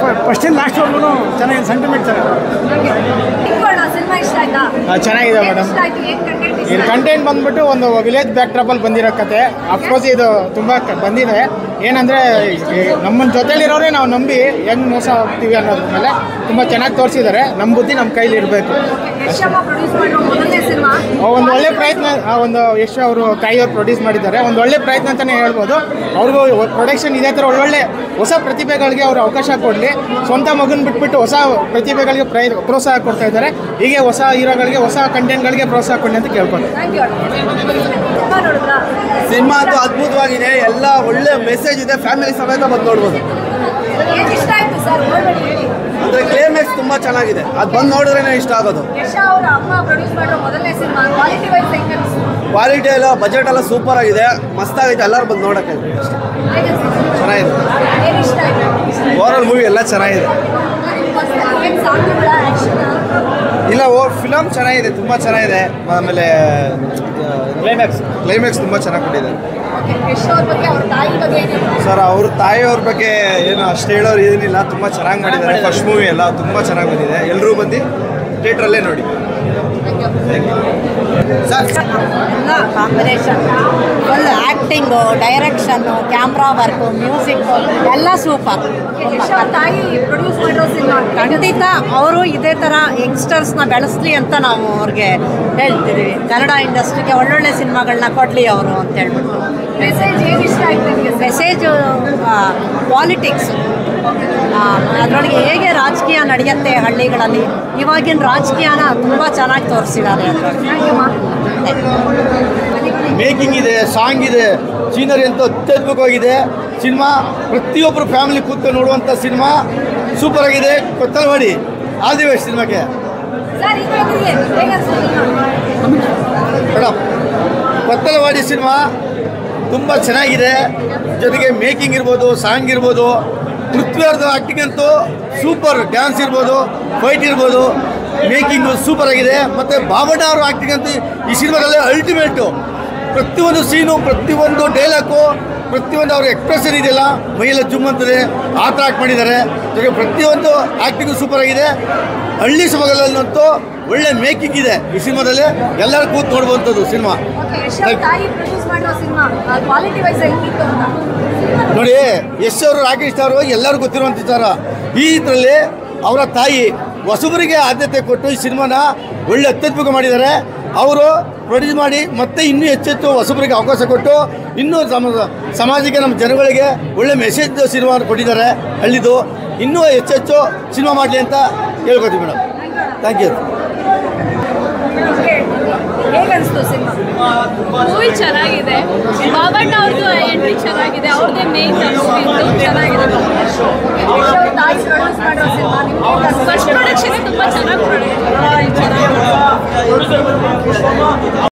First last ವರ್ಗು ಚೆನ್ನಾಗಿದೆ, sentiment ಚೆನ್ನಾಗಿದೆ ಮೇಡಮ್. ಇಲ್ಲಿ ಕಂಟೆಂಟ್ ಬಂದ್ಬಿಟ್ಟು ಒಂದು ವಿಲೇಜ್ ಬ್ಯಾಕ್ ಡ್ರಾಪಲ್ಲಿ ಬಂದಿರೋ ಕತೆ. ಅಫ್ಕೋರ್ಸ್ ಇದು ತುಂಬ ಬಂದಿದೆ. ಏನಂದರೆ ನಮ್ಮ ಜೊತೆಲಿರೋರೇ ನಾವು ನಂಬಿ ಹೆಂಗೆ ಮೋಸ ಹೋಗ್ತೀವಿ ಅನ್ನೋದ್ರ ಮೇಲೆ ತುಂಬ ಚೆನ್ನಾಗಿ ತೋರಿಸಿದ್ದಾರೆ. ನಮ್ಮ ಬುದ್ಧಿ ನಮ್ಮ ಕೈಲಿ ಇರಬೇಕು. ಒಂದು ಒಳ್ಳೆ ಪ್ರಯತ್ನ. ಒಂದು ಯಶ್ ಅವರು ಕಾಯಿಯವ್ರು ಪ್ರೊಡ್ಯೂಸ್ ಮಾಡಿದ್ದಾರೆ. ಒಂದು ಒಳ್ಳೆ ಪ್ರಯತ್ನ ಅಂತಲೇ ಹೇಳ್ಬೋದು. ಅವ್ರಿಗೂ ಪ್ರೊಡಕ್ಷನ್ ಇದೇ ಥರ ಒಳ್ಳೊಳ್ಳೆ ಹೊಸ ಪ್ರತಿಭೆಗಳಿಗೆ ಅವರು ಅವಕಾಶ ಕೊಡಲಿ. ಸ್ವಂತ ಮಗನ ಬಿಟ್ಬಿಟ್ಟು ಹೊಸ ಪ್ರತಿಭೆಗಳಿಗೆ ಪ್ರೋತ್ಸಾಹ ಕೊಡ್ತಾ ಇದ್ದಾರೆ. ಹೀಗೆ ಹೊಸ ಹೀರೋಗಳಿಗೆ ಹೊಸ ಕಂಟೆಂಟ್ಗಳಿಗೆ ಪ್ರೋತ್ಸಾಹ ಕೊಡಿ ಅಂತ ಕೇಳ್ಕೊಂಡು. ಸಿನಿಮಾ ಅಂತೂ ಅದ್ಭುತವಾಗಿದೆ. ಎಲ್ಲ ಒಳ್ಳೆ ಮೆಸೇಜ್ ಇದೆ. ಫ್ಯಾಮಿಲಿ ಸಮೇತ ಬಂದು ನೋಡ್ಬೋದು. ಅಂದರೆ ಕ್ಲೈಮ್ಯಾಕ್ಸ್ ತುಂಬ ಚೆನ್ನಾಗಿದೆ. ಅದು ಬಂದು ನೋಡಿದ್ರೇ ಇಷ್ಟ ಆಗೋದು. ಕ್ವಾಲಿಟಿ ಎಲ್ಲ ಬಜೆಟ್ ಎಲ್ಲ ಸೂಪರ್ ಆಗಿದೆ, ಮಸ್ತಾಗೈತೆ. ಎಲ್ಲರೂ ಬಂದು ನೋಡೋಕ್ಕೆ ಚೆನ್ನಾಗಿದೆ. ಓವರಾಲ್ ಮೂವಿ ಎಲ್ಲ ಚೆನ್ನಾಗಿದೆ. ಇಲ್ಲ ಫಿಲಮ್ ಚೆನ್ನಾಗಿದೆ, ತುಂಬ ಚೆನ್ನಾಗಿದೆ. ಆಮೇಲೆ ಕ್ಲೈಮ್ಯಾಕ್ಸ್ ತುಂಬ ಚೆನ್ನಾಗಿ ಕೊಟ್ಟಿದ್ದಾರೆ. ಸರ್ ಅವ್ರ ತಾಯಿಯವ್ರ ಬಗ್ಗೆ ಏನು ಅಷ್ಟು ಹೇಳೋರು ಏನಿಲ್ಲ, ತುಂಬ ಚೆನ್ನಾಗಿ ಮಾಡಿದ್ದಾರೆ. ಫಸ್ಟ್ ಮೂವಿ ಎಲ್ಲ ತುಂಬ ಚೆನ್ನಾಗಿ ಬಂದಿದೆ. ಎಲ್ಲರೂ ಬಂದು ಥಿಯೇಟ್ರಲ್ಲೇ ನೋಡಿ. ಸರ್ ಎಲ್ಲ combination, full acting, direction, camera work, music ಎಲ್ಲ ಸೂಪರ್. ಖಂಡಿತ ಅವರು ಇದೇ ಥರ ಯಂಗ್ಸ್ಟರ್ಸ್ನ ಬೆಳೆಸಲಿ ಅಂತ ನಾವು ಅವ್ರಿಗೆ ಹೇಳ್ತಿದ್ದೀವಿ. ಕನ್ನಡ ಇಂಡಸ್ಟ್ರಿಗೆ ಒಳ್ಳೊಳ್ಳೆ ಸಿನಿಮಾಗಳನ್ನ ಕೊಡಲಿ ಅವರು ಅಂತ ಹೇಳ್ಬಿಟ್ಟು. ಮೆಸೇಜು ಪಾಲಿಟಿಕ್ಸ್, ಅದರೊಳಗೆ ಹೇಗೆ ರಾಜಕೀಯ ನಡೆಯುತ್ತೆ ಹಳ್ಳಿಗಳಲ್ಲಿ, ಇವಾಗಿನ ರಾಜಕೀಯನ ತುಂಬ ಚೆನ್ನಾಗಿ ತೋರಿಸಿದ್ದಾರೆ. ಅದರೊಳಗೆ ಮೇಕಿಂಗ್ ಇದೆ, ಸಾಂಗ್ ಇದೆ, ಸೀನರಿ ಅಂತೂ ಅತ್ಯದ್ಭುತವಾಗಿದೆ. ಸಿನಿಮಾ ಪ್ರತಿಯೊಬ್ಬರು ಫ್ಯಾಮಿಲಿ ಕೂತ್ಕೊಂಡು ನೋಡುವಂಥ ಸಿನಿಮಾ ಸೂಪರ್ ಆಗಿದೆ. ಕೊತ್ತಲ್ ಮಾಡಿ ಆಲ್ ದಿ ಬೆಸ್ಟ್ ಸಿನಿಮಾಕ್ಕೆ ಮೇಡಮ್. ಕೊತ್ತಲವಾಡಿ ಸಿನಿಮಾ ತುಂಬ ಚೆನ್ನಾಗಿದೆ. ಜೊತೆಗೆ ಮೇಕಿಂಗ್ ಇರ್ಬೋದು, ಸಾಂಗ್ ಇರ್ಬೋದು, ಪೃಥ್ವಿಯವ್ರದ್ದು ಆ್ಯಕ್ಟಿಂಗ್ ಅಂತೂ ಸೂಪರ್. ಡ್ಯಾನ್ಸ್ ಇರ್ಬೋದು, ಫೈಟ್ ಇರ್ಬೋದು, ಮೇಕಿಂಗು ಸೂಪರ್ ಆಗಿದೆ. ಮತ್ತು ಬಾಬಣ್ಣ ಅವ್ರ ಆ್ಯಕ್ಟಿಂಗ್ ಅಂತೂ ಈ ಸಿನಿಮಾದಲ್ಲಿ ಅಲ್ಟಿಮೇಟು. ಪ್ರತಿಯೊಂದು ಸೀನು, ಪ್ರತಿಯೊಂದು ಡೈಲಾಗು, ಪ್ರತಿಯೊಂದು ಅವ್ರ ಎಕ್ಸ್ಪ್ರೆಷನ್ ಇದೆಯಲ್ಲ, ಮೈಯೆಲ್ಲ ಜುಮ್ ಅಂತದೆ, ಆ ಥರ ಆ್ಯಕ್ಟ್ ಮಾಡಿದ್ದಾರೆ. ಜೊತೆಗೆ ಪ್ರತಿಯೊಂದು ಆ್ಯಕ್ಟಿಂಗು ಸೂಪರ್ ಆಗಿದೆ. ಹಳ್ಳಿ ಸೊಬಗಲ್ಲಂತೂ ಒಳ್ಳೆ ಮೇಕಿಂಗ್ ಇದೆ ಈ ಸಿನಿಮಾದಲ್ಲಿ. ಎಲ್ಲರೂ ಕೂತು ನೋಡುವಂಥದ್ದು ಸಿನಿಮಾ. ನೋಡಿ, ಯಶ್ ಅವರು, ರಾಕೇಶ್ ಅವರು ಎಲ್ಲರೂ ಗೊತ್ತಿರುವಂಥ ವಿಚಾರ. ಈ ಇದರಲ್ಲಿ ಅವರ ತಾಯಿ ಹೊಸಬರಿಗೆ ಆದ್ಯತೆ ಕೊಟ್ಟು ಈ ಸಿನಿಮಾನ ಒಳ್ಳೆ ಅತ್ಯದ್ಭುತ ಮಾಡಿದ್ದಾರೆ. ಅವರು ಪ್ರೊಡ್ಯೂಸ್ ಮಾಡಿ ಮತ್ತೆ ಇನ್ನೂ ಹೆಚ್ಚೆಚ್ಚು ಹೊಸಬರಿಗೆ ಅವಕಾಶ ಕೊಟ್ಟು ಇನ್ನೂ ಸಮಾಜಕ್ಕೆ, ನಮ್ಮ ಜನಗಳಿಗೆ ಒಳ್ಳೆ ಮೆಸೇಜ್ ಸಿನಿಮಾ ಕೊಟ್ಟಿದ್ದಾರೆ. ಹಳ್ಳಿದು ಇನ್ನೂ ಹೆಚ್ಚೆಚ್ಚು ಸಿನಿಮಾ ಮಾಡಲಿ ಅಂತ ಹೇಳ್ಕೊತೀವಿ ಮೇಡಮ್. Thank you. ಮೂವಿ ಚೆನ್ನಾಗಿದೆ. ಬಾಬಣ್ಣ ಅವ್ರದ್ದು ಎಂಟ್ರಿ ಚೆನ್ನಾಗಿದೆ. ಅವ್ರದ್ದೇ ಮೇನ್ ಚೆನ್ನಾಗಿದೆ. ಫಸ್ಟ್ ಪ್ರೊಡಕ್ಷನ್ ತುಂಬ ಚೆನ್ನಾಗಿ